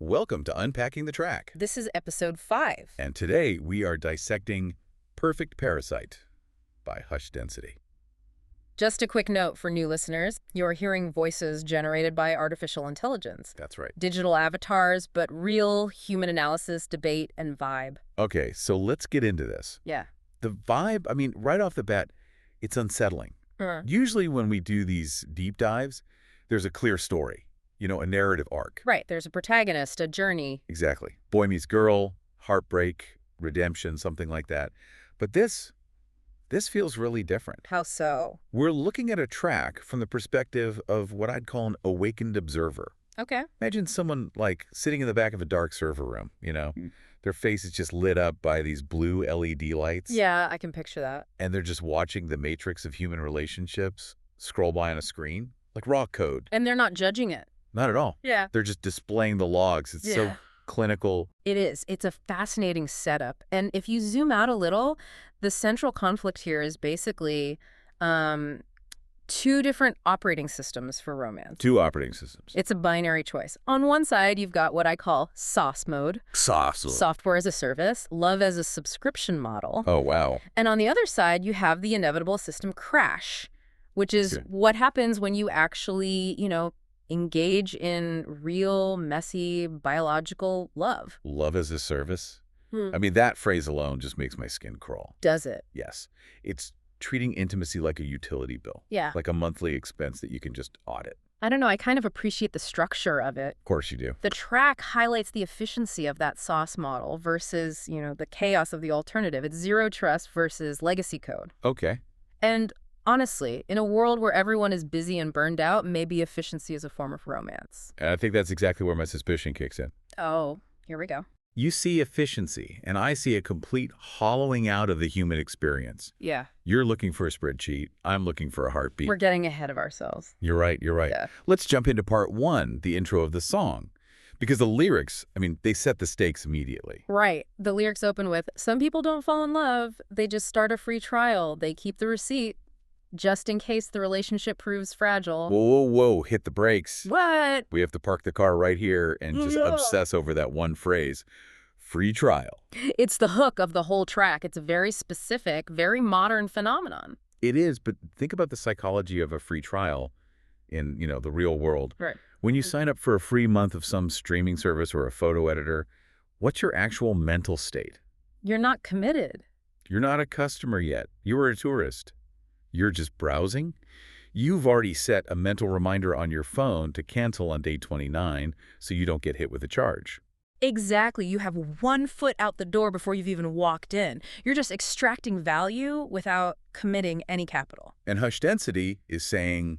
Welcome to Unpacking the Track. This is episode 5. And today we are dissecting Perfect Parasite by Hush Density. Just a quick note for new listeners. You're hearing voices generated by artificial intelligence. That's right. Digital avatars, but real human analysis, debate, and vibe. Okay, so let's get into this. Yeah. The vibe, right off the bat, it's unsettling. Usually when we do these deep dives, there's a clear story, a narrative arc. Right. There's a protagonist, a journey. Exactly. Boy meets girl, heartbreak, redemption, something like that. But this feels really different. How so? We're looking at a track from the perspective of what I'd call an awakened observer. Okay. Imagine someone sitting in the back of a dark server room, Their face is just lit up by these blue LED lights. Yeah, I can picture that. And they're just watching the matrix of human relationships scroll by on a screen, like raw code. And they're not judging it. Not at all. Yeah. They're just displaying the logs. It's so clinical. It is. It's a fascinating setup. And if you zoom out a little, the central conflict here is basically two different operating systems for romance. Two operating systems. It's a binary choice. On one side, you've got what I call SaaS mode. Software as a service, love as a subscription model. Oh, wow. And on the other side, you have the inevitable system crash, which is what happens when you actually, engage in real, messy, biological love. Love as a service? That phrase alone just makes my skin crawl. Does it? Yes. It's treating intimacy like a utility bill. Yeah. Like a monthly expense that you can just audit. I don't know. I kind of appreciate the structure of it. Of course you do. The track highlights the efficiency of that sauce model versus, the chaos of the alternative. It's zero trust versus legacy code. Okay. And honestly, in a world where everyone is busy and burned out, maybe efficiency is a form of romance. And I think that's exactly where my suspicion kicks in. Oh, here we go. You see efficiency, and I see a complete hollowing out of the human experience. Yeah. You're looking for a spreadsheet. I'm looking for a heartbeat. We're getting ahead of ourselves. You're right. Yeah. Let's jump into part 1, the intro of the song. Because the lyrics, they set the stakes immediately. Right. The lyrics open with, some people don't fall in love. They just start a free trial. They keep the receipt just in case the relationship proves fragile. Whoa. Hit the brakes. What? We have to park the car right here and just obsess over that one phrase. Free trial. It's the hook of the whole track. It's a very specific, very modern phenomenon. It is, but think about the psychology of a free trial in, the real world. Right. When you sign up for a free month of some streaming service or a photo editor, what's your actual mental state? You're not committed. You're not a customer yet. You are a tourist. You're just browsing? You've already set a mental reminder on your phone to cancel on day 29 so you don't get hit with a charge. Exactly. You have one foot out the door before you've even walked in. You're just extracting value without committing any capital. And Hush Density is saying,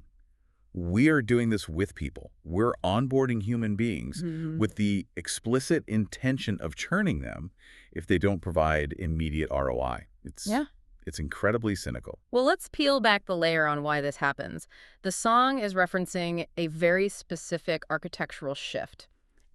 we are doing this with people. We're onboarding human beings with the explicit intention of churning them if they don't provide immediate ROI. It's incredibly cynical. Well, let's peel back the layer on why this happens. The song is referencing a very specific architectural shift.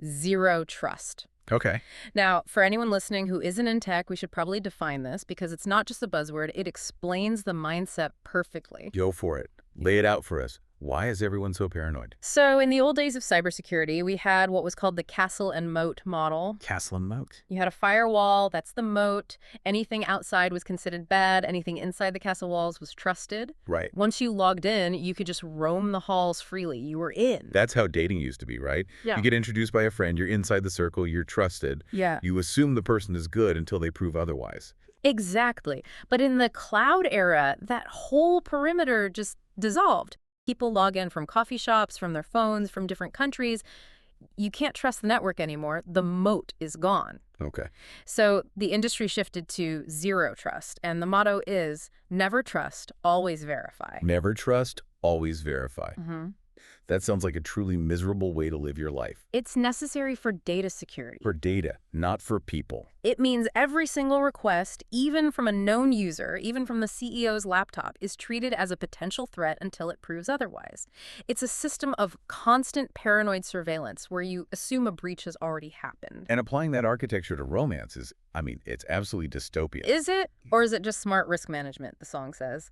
Zero trust. Okay. Now, for anyone listening who isn't in tech, we should probably define this because it's not just a buzzword. It explains the mindset perfectly. Go for it. Lay it out for us. Why is everyone so paranoid? So in the old days of cybersecurity, we had what was called the castle and moat model. Castle and moat. You had a firewall, that's the moat. Anything outside was considered bad. Anything inside the castle walls was trusted. Right. Once you logged in, you could just roam the halls freely. You were in. That's how dating used to be, right? Yeah. You get introduced by a friend, you're inside the circle, you're trusted. Yeah. You assume the person is good until they prove otherwise. Exactly. But in the cloud era, that whole perimeter just dissolved. People log in from coffee shops, from their phones, from different countries. You can't trust the network anymore. The moat is gone. Okay. So the industry shifted to zero trust. And the motto is never trust, always verify. Never trust, always verify. That sounds like a truly miserable way to live your life. It's necessary for data security. For data, not for people. It means every single request, even from a known user, even from the CEO's laptop, is treated as a potential threat until it proves otherwise. It's a system of constant paranoid surveillance where you assume a breach has already happened. And applying that architecture to romance is, it's absolutely dystopian. Is it? Or is it just smart risk management, the song says?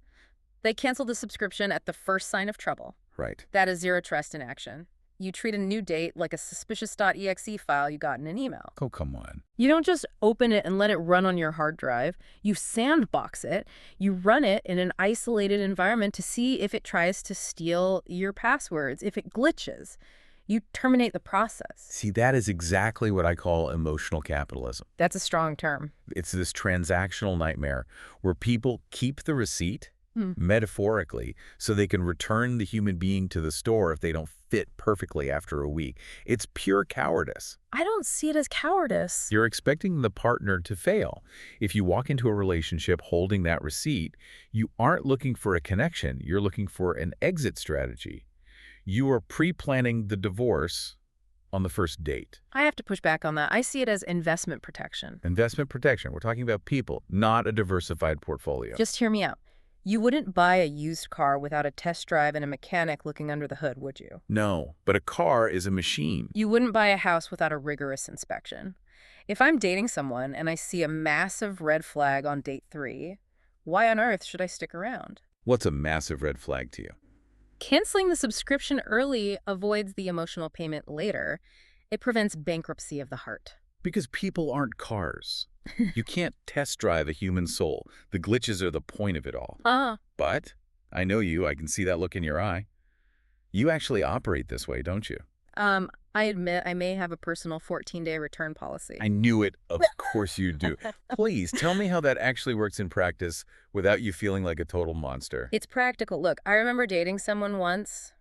They cancel the subscription at the first sign of trouble. Right. That is zero trust in action. You treat a new date like a suspicious.exe file you got in an email. Oh, come on. You don't just open it and let it run on your hard drive. You sandbox it. You run it in an isolated environment to see if it tries to steal your passwords, if it glitches. You terminate the process. See, that is exactly what I call emotional capitalism. That's a strong term. It's this transactional nightmare where people keep the receipt, metaphorically, so they can return the human being to the store if they don't fit perfectly after a week. It's pure cowardice. I don't see it as cowardice. You're expecting the partner to fail. If you walk into a relationship holding that receipt, you aren't looking for a connection. You're looking for an exit strategy. You are pre-planning the divorce on the first date. I have to push back on that. I see it as investment protection. Investment protection. We're talking about people, not a diversified portfolio. Just hear me out. You wouldn't buy a used car without a test drive and a mechanic looking under the hood, would you? No, but a car is a machine. You wouldn't buy a house without a rigorous inspection. If I'm dating someone and I see a massive red flag on date 3, why on earth should I stick around? What's a massive red flag to you? Canceling the subscription early avoids the emotional payment later. It prevents bankruptcy of the heart. Because people aren't cars. You can't test drive a human soul. The glitches are the point of it all. But I know you. I can see that look in your eye. You actually operate this way, don't you? I admit I may have a personal 14-day return policy. I knew it. Of course you do. Please, tell me how that actually works in practice without you feeling like a total monster. It's practical. Look, I remember dating someone once,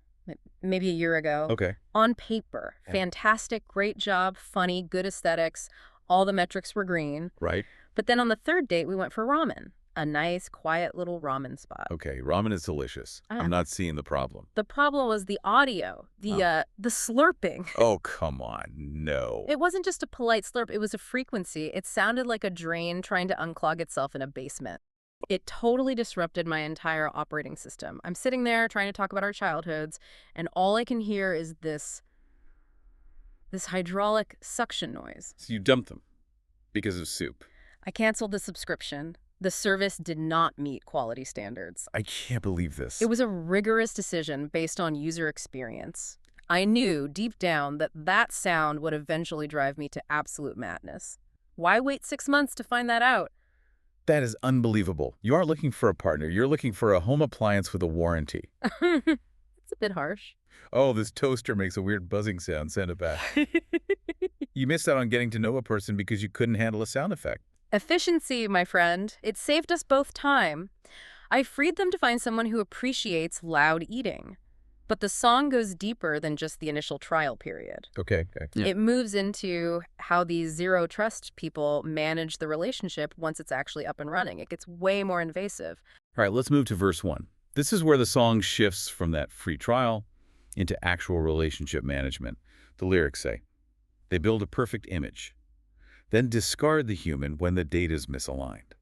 maybe a year ago. Okay. On paper, fantastic, great job, funny, good aesthetics. All the metrics were green. Right. But then on the third date, we went for ramen. A nice, quiet little ramen spot. Okay, ramen is delicious. I'm not seeing the problem. The problem was the audio, the slurping. Oh, come on. No. It wasn't just a polite slurp, it was a frequency. It sounded like a drain trying to unclog itself in a basement. It totally disrupted my entire operating system. I'm sitting there trying to talk about our childhoods, and all I can hear is this hydraulic suction noise. So you dumped them because of soup. I canceled the subscription. The service did not meet quality standards. I can't believe this. It was a rigorous decision based on user experience. I knew deep down that that sound would eventually drive me to absolute madness. Why wait 6 months to find that out? That is unbelievable. You aren't looking for a partner. You're looking for a home appliance with a warranty. It's a bit harsh. Oh, this toaster makes a weird buzzing sound. Send it back. You missed out on getting to know a person because you couldn't handle a sound effect. Efficiency, my friend. It saved us both time. I freed them to find someone who appreciates loud eating. But the song goes deeper than just the initial trial period. Okay. Yeah. It moves into how these zero trust people manage the relationship once it's actually up and running. It gets way more invasive. All right, let's move to verse 1. This is where the song shifts from that free trial into actual relationship management. The lyrics say, they build a perfect image, then discard the human when the data is misaligned,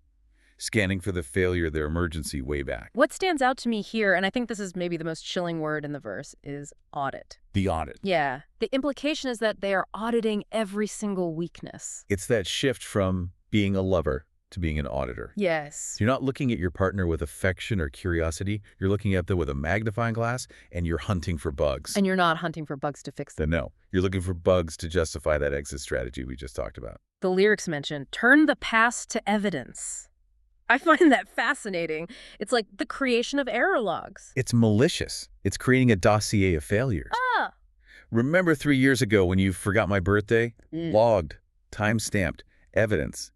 scanning for the failure of their emergency way back. What stands out to me here, and I think this is maybe the most chilling word in the verse, is audit. The audit. Yeah. The implication is that they are auditing every single weakness. It's that shift from being a lover to being an auditor. Yes. You're not looking at your partner with affection or curiosity. You're looking at them with a magnifying glass, and you're hunting for bugs. And you're not hunting for bugs to fix them. No, you're looking for bugs to justify that exit strategy we just talked about. The lyrics mention, turn the past to evidence. I find that fascinating. It's like the creation of error logs. It's malicious. It's creating a dossier of failures. Remember 3 years ago when you forgot my birthday? Logged, time-stamped, evidence.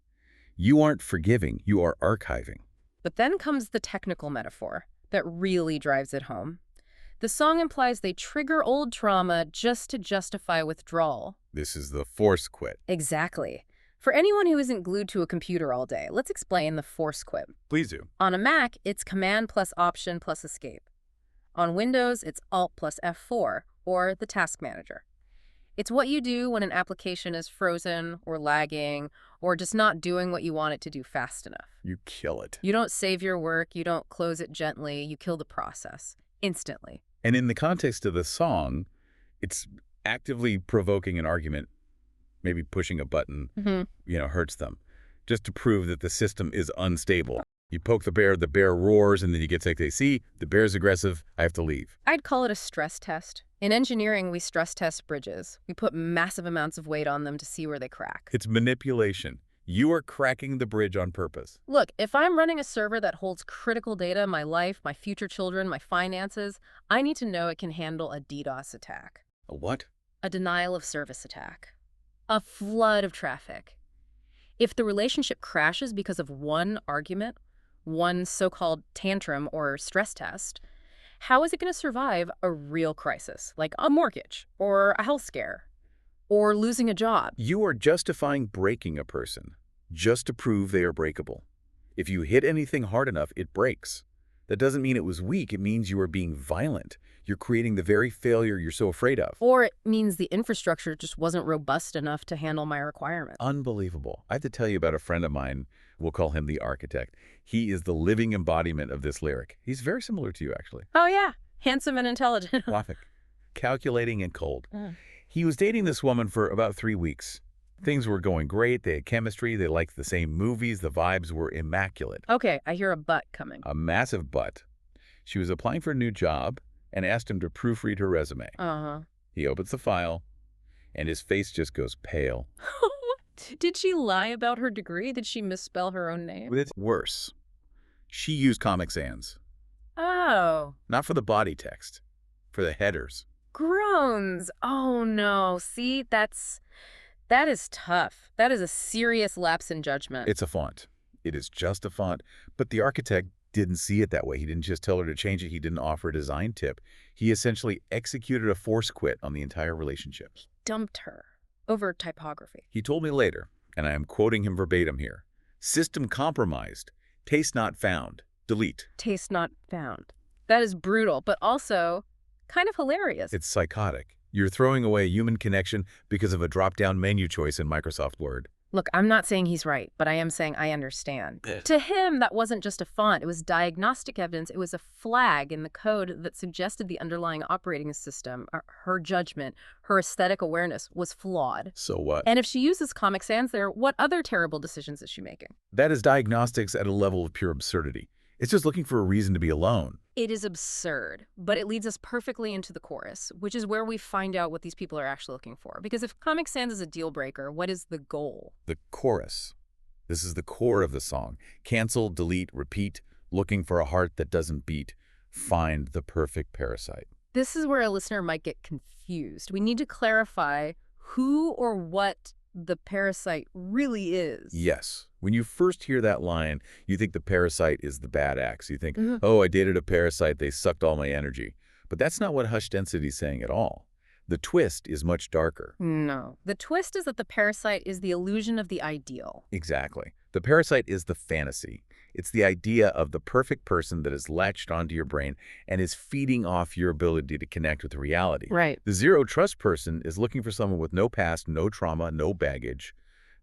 You aren't forgiving, you are archiving. But then comes the technical metaphor that really drives it home. The song implies they trigger old trauma just to justify withdrawal. This is the force quit. Exactly. For anyone who isn't glued to a computer all day, let's explain the force quit. Please do. On a Mac, it's Command plus Option plus Escape. On Windows, it's Alt plus F4, or the Task Manager. It's what you do when an application is frozen or lagging or just not doing what you want it to do fast enough. You kill it. You don't save your work, you don't close it gently, you kill the process instantly. And in the context of the song, it's actively provoking an argument, maybe pushing a button, hurts them, just to prove that the system is unstable. You poke the bear roars, and then you get like, they see, the bear's aggressive, I have to leave. I'd call it a stress test. In engineering, we stress test bridges. We put massive amounts of weight on them to see where they crack. It's manipulation. You are cracking the bridge on purpose. Look, if I'm running a server that holds critical data, my life, my future children, my finances, I need to know it can handle a DDoS attack. A what? A denial of service attack. A flood of traffic. If the relationship crashes because of one argument, one so-called tantrum or stress test, how is it going to survive a real crisis, like a mortgage or a health scare or losing a job? You are justifying breaking a person just to prove they are breakable. If you hit anything hard enough, it breaks. That doesn't mean it was weak. It means you are being violent. You're creating the very failure you're so afraid of. Or it means the infrastructure just wasn't robust enough to handle my requirements. Unbelievable. I have to tell you about a friend of mine. We'll call him the architect. He is the living embodiment of this lyric. He's very similar to you, actually. Oh, yeah. Handsome and intelligent. Traffic. Calculating and cold. He was dating this woman for about 3 weeks. Things were going great. They had chemistry. They liked the same movies. The vibes were immaculate. Okay, I hear a but coming. A massive but. She was applying for a new job and asked him to proofread her resume. Uh-huh. He opens the file, and his face just goes pale. What? Did she lie about her degree? Did she misspell her own name? It's worse. She used Comic Sans. Oh. Not for the body text, for the headers. Groans. Oh, no. See, that is tough. That is a serious lapse in judgment. It's a font. It is just a font. But the architect didn't see it that way. He didn't just tell her to change it. He didn't offer a design tip. He essentially executed a force quit on the entire relationship. He dumped her over typography. He told me later, and I am quoting him verbatim here, "System compromised. Taste not found. Delete." Taste not found. That is brutal, but also kind of hilarious. It's psychotic. You're throwing away human connection because of a drop-down menu choice in Microsoft Word. Look, I'm not saying he's right, but I am saying I understand. To him, that wasn't just a font. It was diagnostic evidence. It was a flag in the code that suggested the underlying operating system, her judgment, her aesthetic awareness was flawed. So what? And if she uses Comic Sans there, what other terrible decisions is she making? That is diagnostics at a level of pure absurdity. It's just looking for a reason to be alone. It is absurd, but it leads us perfectly into the chorus, which is where we find out what these people are actually looking for. Because if Comic Sans is a deal breaker, what is the goal? The chorus. This is the core of the song. Cancel, delete, repeat, looking for a heart that doesn't beat. Find the perfect parasite. This is where a listener might get confused. We need to clarify who or what the parasite really is. Yes. When you first hear that line, you think the parasite is the bad axe. You think, oh, I dated a parasite, they sucked all my energy. But that's not what Hush Density is saying at all. The twist is much darker. No. The twist is that the parasite is the illusion of the ideal. Exactly. The parasite is the fantasy. It's the idea of the perfect person that is latched onto your brain and is feeding off your ability to connect with reality. Right. The zero trust person is looking for someone with no past, no trauma, no baggage.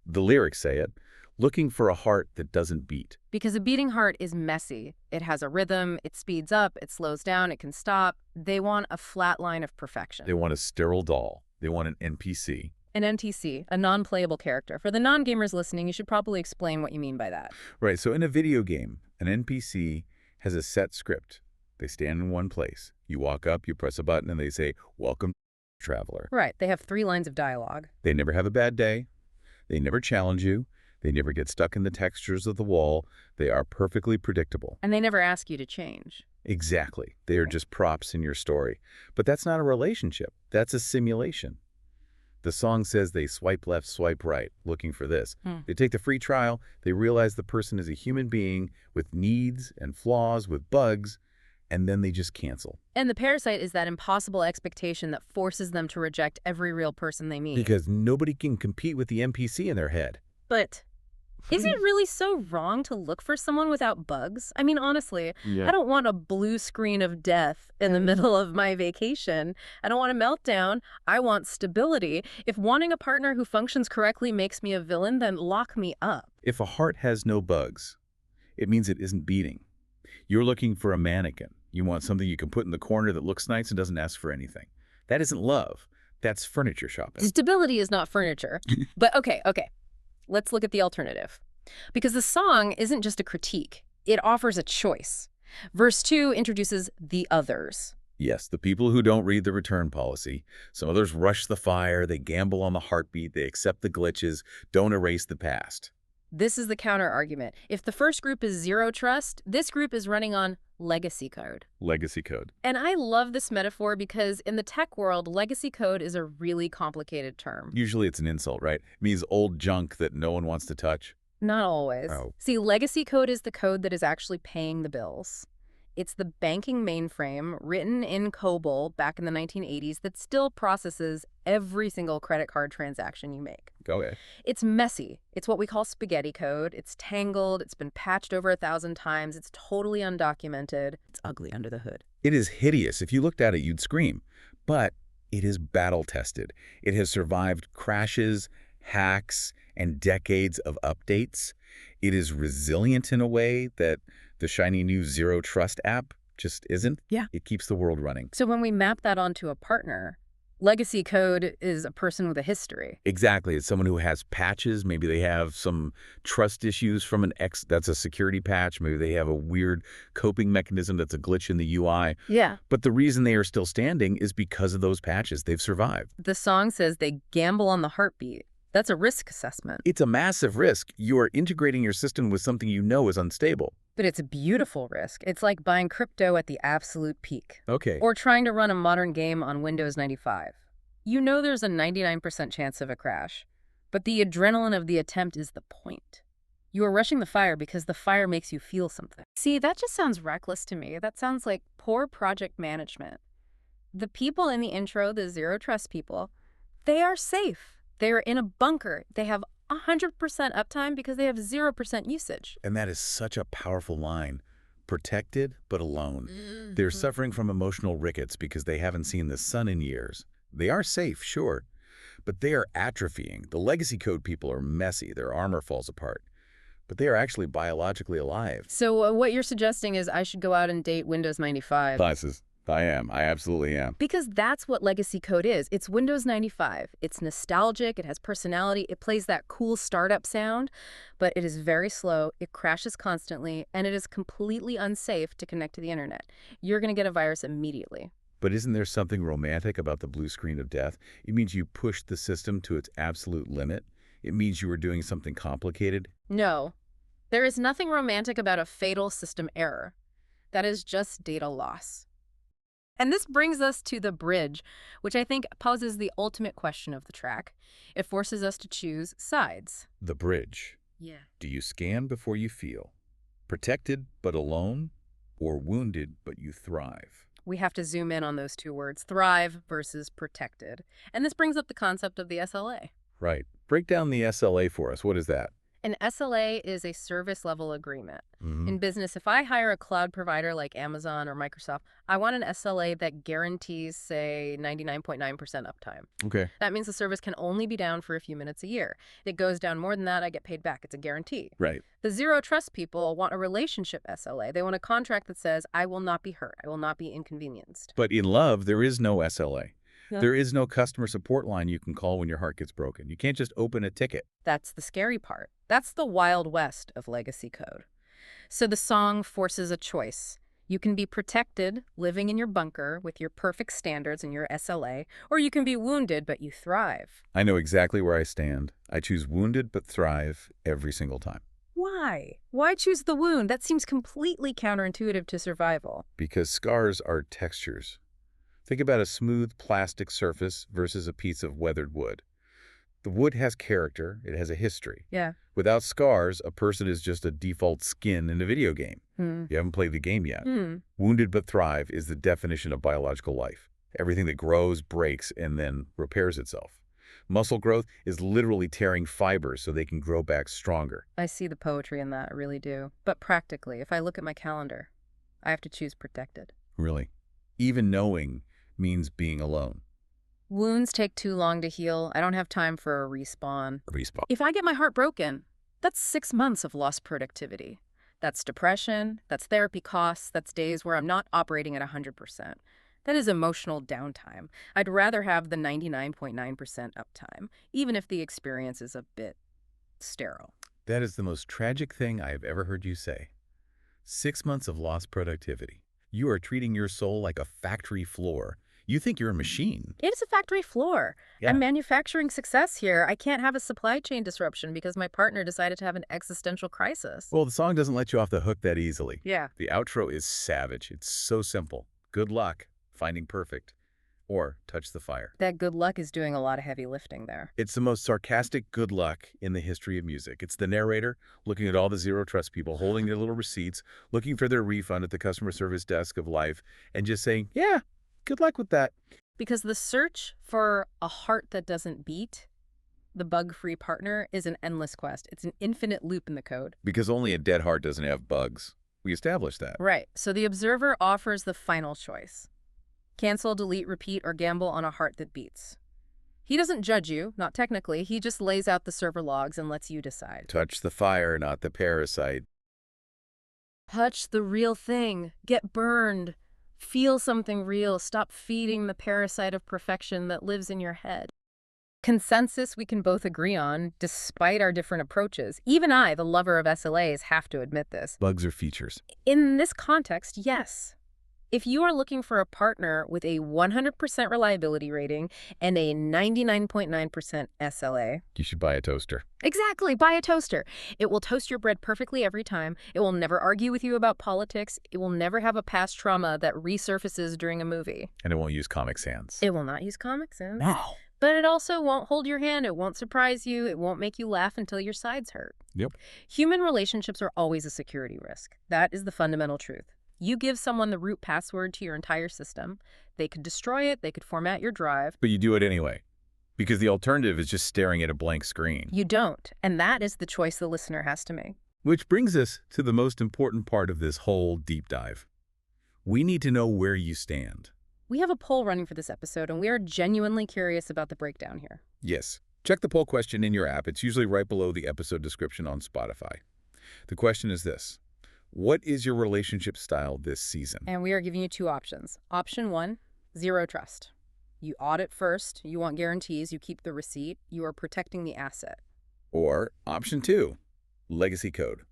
The lyrics say it. Looking for a heart that doesn't beat. Because a beating heart is messy. It has a rhythm, it speeds up, it slows down, it can stop. They want a flat line of perfection. They want a sterile doll. They want an NPC. An NTC, a non-playable character. For the non-gamers listening, you should probably explain what you mean by that. Right, so in a video game, an NPC has a set script. They stand in one place. You walk up, you press a button, and they say, "Welcome, traveler." Right, they have 3 lines of dialogue. They never have a bad day. They never challenge you. They never get stuck in the textures of the wall. They are perfectly predictable. And they never ask you to change. Exactly. They are just props in your story. But that's not a relationship. That's a simulation. The song says they swipe left, swipe right, looking for this. They take the free trial. They realize the person is a human being with needs and flaws, with bugs, and then they just cancel. And the parasite is that impossible expectation that forces them to reject every real person they meet. Because nobody can compete with the NPC in their head. But is it really so wrong to look for someone without bugs? I mean, honestly, I don't want a blue screen of death in the middle of my vacation. I don't want a meltdown. I want stability. If wanting a partner who functions correctly makes me a villain, then lock me up. If a heart has no bugs, it means it isn't beating. You're looking for a mannequin. You want something you can put in the corner that looks nice and doesn't ask for anything. That isn't love. That's furniture shopping. Stability is not furniture. But okay. Let's look at the alternative. Because the song isn't just a critique. It offers a choice. Verse 2 introduces the others. Yes, the people who don't read the return policy. Some others rush the fire, they gamble on the heartbeat, they accept the glitches, don't erase the past. This is the counter-argument. If the first group is zero trust, this group is running on legacy code. Legacy code. And I love this metaphor because in the tech world, legacy code is a really complicated term. Usually it's an insult, right? It means old junk that no one wants to touch. Not always. Oh. See, legacy code is the code that is actually paying the bills. It's the banking mainframe written in COBOL back in the 1980s that still processes every single credit card transaction you make. Okay. It's messy. It's what we call spaghetti code. It's tangled. It's been patched over 1,000 times. It's totally undocumented. It's ugly under the hood. It is hideous. If you looked at it, you'd scream. But it is battle-tested. It has survived crashes, hacks, and decades of updates. It is resilient in a way that the shiny new Zero Trust app just isn't. Yeah. It keeps the world running. So when we map that onto a partner, legacy code is a person with a history. Exactly. It's someone who has patches. Maybe they have some trust issues from an that's a security patch. Maybe they have a weird coping mechanism that's a glitch in the UI. Yeah. But the reason they are still standing is because of those patches. They've survived. The song says they gamble on the heartbeat. That's a risk assessment. It's a massive risk. You are integrating your system with something you know is unstable. But it's a beautiful risk. It's like buying crypto at the absolute peak. Okay. Or trying to run a modern game on Windows 95. You know there's a 99% chance of a crash, but the adrenaline of the attempt is the point. You are rushing the fire because the fire makes you feel something. See, that just sounds reckless to me. That sounds like poor project management. The people in the intro, the Zero Trust people, they are safe. They are in a bunker. They have 100% uptime because they have 0% usage. And that is such a powerful line. Protected, but alone. They're suffering from emotional rickets because they haven't seen the sun in years. They are safe, sure, but they are atrophying. The legacy code people are messy. Their armor falls apart. But they are actually biologically alive. So what you're suggesting is I should go out and date Windows 95. Classes. I am. I absolutely am. Because that's what legacy code is. It's Windows 95. It's nostalgic. It has personality. It plays that cool startup sound, but it is very slow. It crashes constantly, and it is completely unsafe to connect to the internet. You're going to get a virus immediately. But isn't there something romantic about the blue screen of death? It means you pushed the system to its absolute limit. It means you were doing something complicated. No. There is nothing romantic about a fatal system error. That is just data loss. And this brings us to the bridge, which I think poses the ultimate question of the track. It forces us to choose sides. The bridge. Yeah. Do you scan before you feel? Protected but alone? Or wounded but you thrive? We have to zoom in on those two words, thrive versus protected. And this brings up the concept of the SLA. Right. Break down the SLA for us. What is that? An SLA is a service level agreement. Mm-hmm. In business, if I hire a cloud provider like Amazon or Microsoft, I want an SLA that guarantees, say, 99.9% uptime. Okay. That means the service can only be down for a few minutes a year. If it goes down more than that, I get paid back. It's a guarantee. Right. The Zero Trust people want a relationship SLA. They want a contract that says, I will not be hurt. I will not be inconvenienced. But in love, there is no SLA. Yeah. There is no customer support line you can call when your heart gets broken. You can't just open a ticket. That's the scary part. That's the Wild West of legacy code. So the song forces a choice. You can be protected, living in your bunker with your perfect standards and your SLA, or you can be wounded, but you thrive. I know exactly where I stand. I choose wounded but thrive every single time. Why? Why choose the wound? That seems completely counterintuitive to survival. Because scars are textures. Think about a smooth plastic surface versus a piece of weathered wood. The wood has character. It has a history. Yeah. Without scars, a person is just a default skin in a video game. You haven't played the game yet. Wounded but thrive is the definition of biological life. Everything that grows, breaks, and then repairs itself. Muscle growth is literally tearing fibers so they can grow back stronger. I see the poetry in that, I really do. But practically, if I look at my calendar, I have to choose protected. Really. Even knowing means being alone. Wounds take too long to heal. I don't have time for a respawn. Respawn. If I get my heart broken, that's 6 months of lost productivity. That's depression, that's therapy costs, that's days where I'm not operating at 100%. That is emotional downtime. I'd rather have the 99.9% uptime, even if the experience is a bit sterile. That is the most tragic thing I have ever heard you say. 6 months of lost productivity. You are treating your soul like a factory floor. You think you're a machine. It's a factory floor. Yeah. I'm manufacturing success here. I can't have a supply chain disruption because my partner decided to have an existential crisis. Well, the song doesn't let you off the hook that easily. Yeah. The outro is savage. It's so simple. Good luck finding perfect. Or touch the fire. That good luck is doing a lot of heavy lifting there. It's the most sarcastic good luck in the history of music. It's the narrator looking at all the zero trust people, holding their little receipts, looking for their refund at the customer service desk of life, and just saying, yeah, good luck with that. Because the search for a heart that doesn't beat, the bug-free partner, is an endless quest. It's an infinite loop in the code. Because only a dead heart doesn't have bugs. We established that. Right. So the observer offers the final choice. Cancel, delete, repeat, or gamble on a heart that beats. He doesn't judge you, not technically. He just lays out the server logs and lets you decide. Touch the fire, not the parasite. Touch the real thing. Get burned. Feel something real. Stop feeding the parasite of perfection that lives in your head. Consensus we can both agree on, despite our different approaches. Even I, the lover of SLAs, have to admit this. Bugs are features. In this context, yes. If you are looking for a partner with a 100% reliability rating and a 99.9% SLA, You should buy a toaster. exactly, buy a toaster. It will toast your bread perfectly every time. It will never argue with you about politics. It will never have a past trauma that resurfaces during a movie. And it won't use Comic Sans. It will not use Comic Sans. No. But it also won't hold your hand. It won't surprise you. It won't make you laugh until your sides hurt. Yep. Human relationships are always a security risk. That is the fundamental truth. You give someone the root password to your entire system. They could destroy it. They could format your drive. But you do it anyway. Because the alternative is just staring at a blank screen. You don't. And that is the choice the listener has to make. Which brings us to the most important part of this whole deep dive. We need to know where you stand. We have a poll running for this episode, and we are genuinely curious about the breakdown here. Yes. Check the poll question in your app. It's usually right below the episode description on Spotify. The question is this. What is your relationship style this season? And we are giving you two options. Option 1, zero trust. You audit first. You want guarantees. You keep the receipt. You are protecting the asset. Or option 2, legacy code.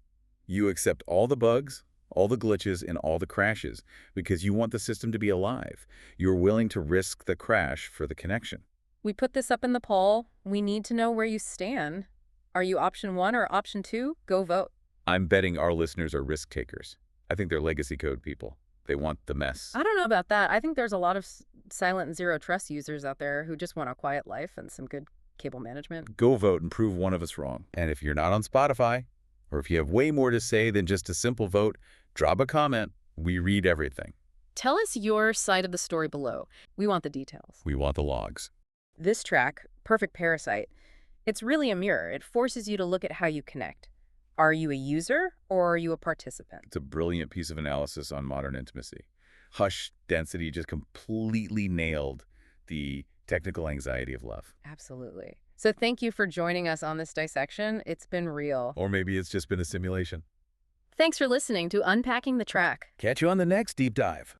You accept all the bugs, all the glitches, and all the crashes because you want the system to be alive. You're willing to risk the crash for the connection. We put this up in the poll. We need to know where you stand. Are you option 1 or option 2? Go vote. I'm betting our listeners are risk takers. I think they're legacy code people. They want the mess. I don't know about that. I think there's a lot of silent and zero trust users out there who just want a quiet life and some good cable management. Go vote and prove one of us wrong. And if you're not on Spotify, or if you have way more to say than just a simple vote, drop a comment. We read everything. Tell us your side of the story below. We want the details. We want the logs. This track, Perfect Parasite, it's really a mirror. It forces you to look at how you connect. Are you a user or are you a participant? It's a brilliant piece of analysis on modern intimacy. Hush Density just completely nailed the technical anxiety of love. Absolutely. So thank you for joining us on this dissection. It's been real. Or maybe it's just been a simulation. Thanks for listening to Unpacking the Track. Catch you on the next deep dive.